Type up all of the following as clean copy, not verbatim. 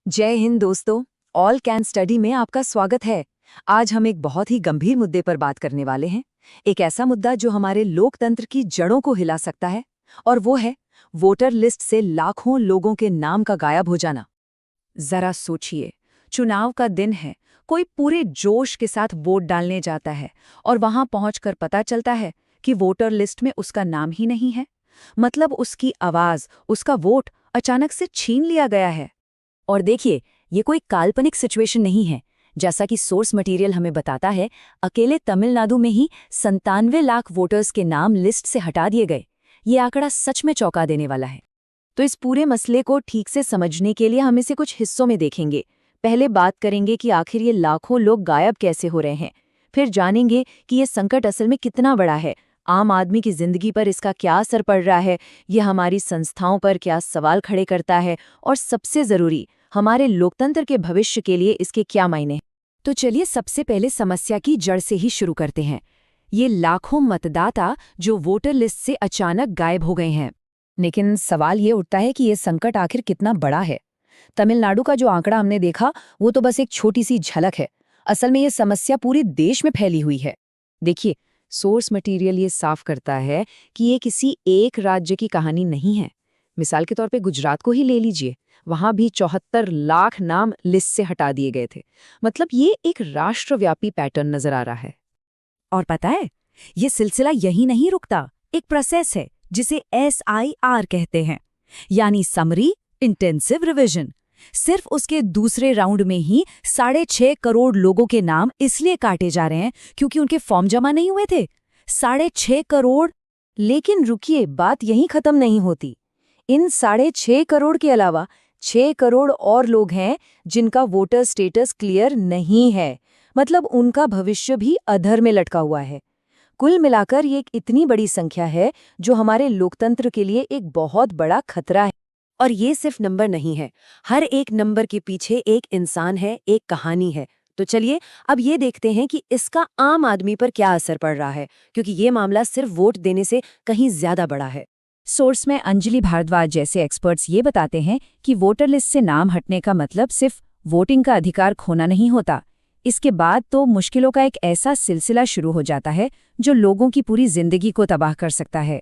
जय हिंद दोस्तों। All can study में आपका स्वागत है। आज हम एक बहुत ही गंभीर मुद्दे पर बात करने वाले हैं। एक ऐसा मुद्दा जो हमारे लोकतंत्र की जड़ों को हिला सकता है, और वो है वोटर लिस्ट से लाखों लोगों के नाम का गायब हो जाना। जरा सोचिए, चुनाव का दिन है, कोई पूरे जोश के साथ वोट डालने जाता है और वहां पहुंचकर पता चलता है कि वोटर लिस्ट में उसका नाम ही नहीं है। मतलब उसकी आवाज, उसका वोट अचानक से छीन लिया गया है। और देखिए, ये कोई काल्पनिक सिचुएशन नहीं है। जैसा कि सोर्स मटेरियल हमें बताता है, अकेले तमिलनाडु में ही 97 लाख वोटर्स के नाम लिस्ट से हटा दिए गए। ये आंकड़ा सच में चौंका देने वाला है। तो इस पूरे मसले को ठीक से समझने के लिए हम इसे कुछ हिस्सों में देखेंगे। पहले बात करेंगे कि आखिर ये लाखों लोग गायब कैसे हो रहे हैं। फिर जानेंगे कि ये संकट असल में कितना बड़ा है, आम आदमी की जिंदगी पर इसका क्या असर पड़ रहा है, ये हमारी संस्थाओं पर क्या सवाल खड़े करता है, और सबसे ज़रूरी, हमारे लोकतंत्र के भविष्य के लिए इसके क्या मायने हैं। तो चलिए सबसे पहले समस्या की जड़ से ही शुरू करते हैं। ये लाखों मतदाता जो वोटर लिस्ट से अचानक गायब हो गए हैं। लेकिन सवाल ये उठता है कि ये संकट आखिर कितना बड़ा है। तमिलनाडु का जो आंकड़ा हमने देखा, वो तो बस एक छोटी सी झलक है। असल में ये समस्या पूरे देश में फैली हुई है। देखिए, सोर्स मटेरियल ये साफ करता है कि ये किसी एक राज्य की कहानी नहीं है। मिसाल के तौर पे गुजरात को ही ले लीजिए, वहां भी 74 लाख नाम लिस्ट से हटा दिए गए थे। मतलब ये एक राष्ट्रव्यापी पैटर्न नजर आ रहा है। और पता है, ये सिलसिला यही नहीं रुकता। एक प्रोसेस है जिसे SIR कहते हैं, यानी समरी इंटेंसिव रिवीजन। सिर्फ उसके दूसरे राउंड में ही 6.5 करोड़ लोगों के नाम इसलिए काटे जा रहे हैं क्योंकि उनके फॉर्म जमा नहीं हुए थे। 6.5 करोड़। लेकिन रुकिए, बात यहीं खत्म नहीं होती। इन 6.5 करोड़ के अलावा 6 करोड़ और लोग हैं जिनका वोटर स्टेटस क्लियर नहीं है। मतलब उनका भविष्य भी अधर में लटका हुआ है। कुल मिलाकर ये एक इतनी बड़ी संख्या है जो हमारे लोकतंत्र के लिए एक बहुत बड़ा खतरा है। और ये सिर्फ नंबर नहीं है, हर एक नंबर के पीछे एक इंसान है, एक कहानी है। तो चलिए अब ये देखते हैं कि इसका आम आदमी पर क्या असर पड़ रहा है, क्योंकि ये मामला सिर्फ वोट देने से कहीं ज्यादा बड़ा है। सोर्स में अंजलि भारद्वाज जैसे एक्सपर्ट्स ये बताते हैं कि वोटर लिस्ट से नाम हटने का मतलब सिर्फ वोटिंग का अधिकार खोना नहीं होता। इसके बाद तो मुश्किलों का एक ऐसा सिलसिला शुरू हो जाता है जो लोगों की पूरी जिंदगी को तबाह कर सकता है।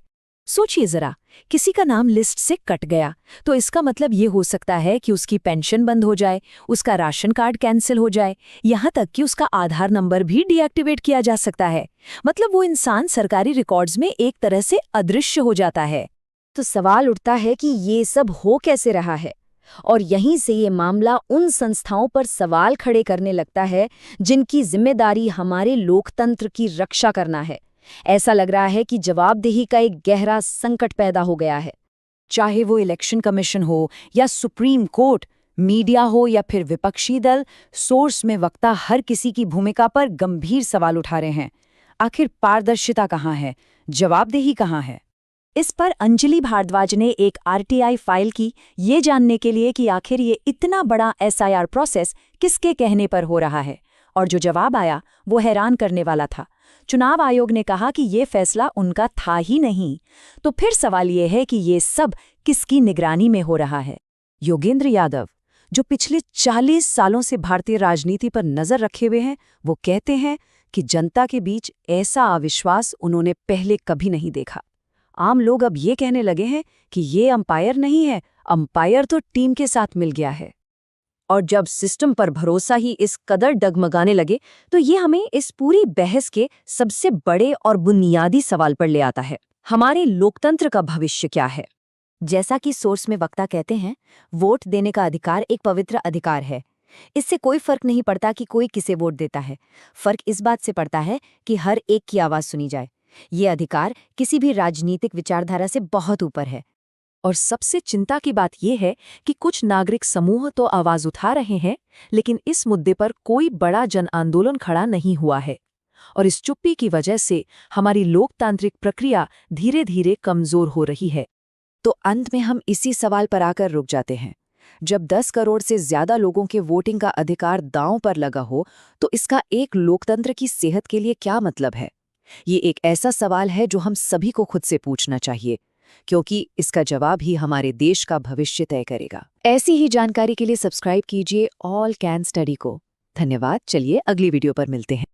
सोचिए जरा, किसी का नाम लिस्ट से कट गया तो इसका मतलब ये हो सकता है कि उसकी पेंशन बंद हो जाए, उसका राशन कार्ड कैंसिल हो जाए, यहाँ तक कि उसका आधार नंबर भी डीएक्टिवेट किया जा सकता है। मतलब वो इंसान सरकारी रिकॉर्ड्स में एक तरह से अदृश्य हो जाता है। तो सवाल उठता है कि ये सब हो कैसे रहा है, और यहीं से ये मामला उन संस्थाओं पर सवाल खड़े करने लगता है जिनकी जिम्मेदारी हमारे लोकतंत्र की रक्षा करना है। ऐसा लग रहा है कि जवाबदेही का एक गहरा संकट पैदा हो गया है। चाहे वो इलेक्शन कमीशन हो या सुप्रीम कोर्ट, मीडिया हो या फिर विपक्षी दल, सोर्स में वक्ता हर किसी की भूमिका पर गंभीर सवाल उठा रहे हैं। आखिर पारदर्शिता कहाँ है, जवाबदेही कहाँ है? इस पर अंजलि भारद्वाज ने एक RTI फाइल की, ये जानने के लिए कि आखिर ये इतना बड़ा SIR प्रोसेस किसके कहने पर हो रहा है। और जो जवाब आया वो हैरान करने वाला था। चुनाव आयोग ने कहा कि ये फैसला उनका था ही नहीं। तो फिर सवाल ये है कि ये सब किसकी निगरानी में हो रहा है? योगेंद्र यादव, जो पिछले 40 सालों से भारतीय राजनीति पर नजर रखे हुए हैं, वो कहते हैं कि जनता के बीच ऐसा अविश्वास उन्होंने पहले कभी नहीं देखा। आम लोग अब ये कहने लगे हैं कि ये अंपायर नहीं है, अंपायर तो टीम के साथ मिल गया है। और जब सिस्टम पर भरोसा ही इस कदर डगमगाने लगे, तो ये हमें इस पूरी बहस के सबसे बड़े और बुनियादी सवाल पर ले आता है, हमारे लोकतंत्र का भविष्य क्या है? जैसा कि सोर्स में वक्ता कहते हैं, वोट देने का अधिकार एक पवित्र अधिकार है। इससे कोई फर्क नहीं पड़ता कि कोई किसे वोट देता है। फर्क इस बात से पड़ता है कि हर एक की आवाज सुनी जाए। ये अधिकार किसी भी राजनीतिक विचारधारा से बहुत ऊपर है। और सबसे चिंता की बात यह है कि कुछ नागरिक समूह तो आवाज उठा रहे हैं, लेकिन इस मुद्दे पर कोई बड़ा जन आंदोलन खड़ा नहीं हुआ है। और इस चुप्पी की वजह से हमारी लोकतांत्रिक प्रक्रिया धीरे धीरे कमजोर हो रही है। तो अंत में हम इसी सवाल पर आकर रुक जाते हैं। जब 10 करोड़ से ज्यादा लोगों के वोटिंग का अधिकार दांव पर लगा हो, तो इसका एक लोकतंत्र की सेहत के लिए क्या मतलब है? ये एक ऐसा सवाल है जो हम सभी को खुद से पूछना चाहिए। क्योंकि इसका जवाब ही हमारे देश का भविष्य तय करेगा। ऐसी ही जानकारी के लिए सब्सक्राइब कीजिए ऑल कैन स्टडी को। धन्यवाद। चलिए अगली वीडियो पर मिलते हैं।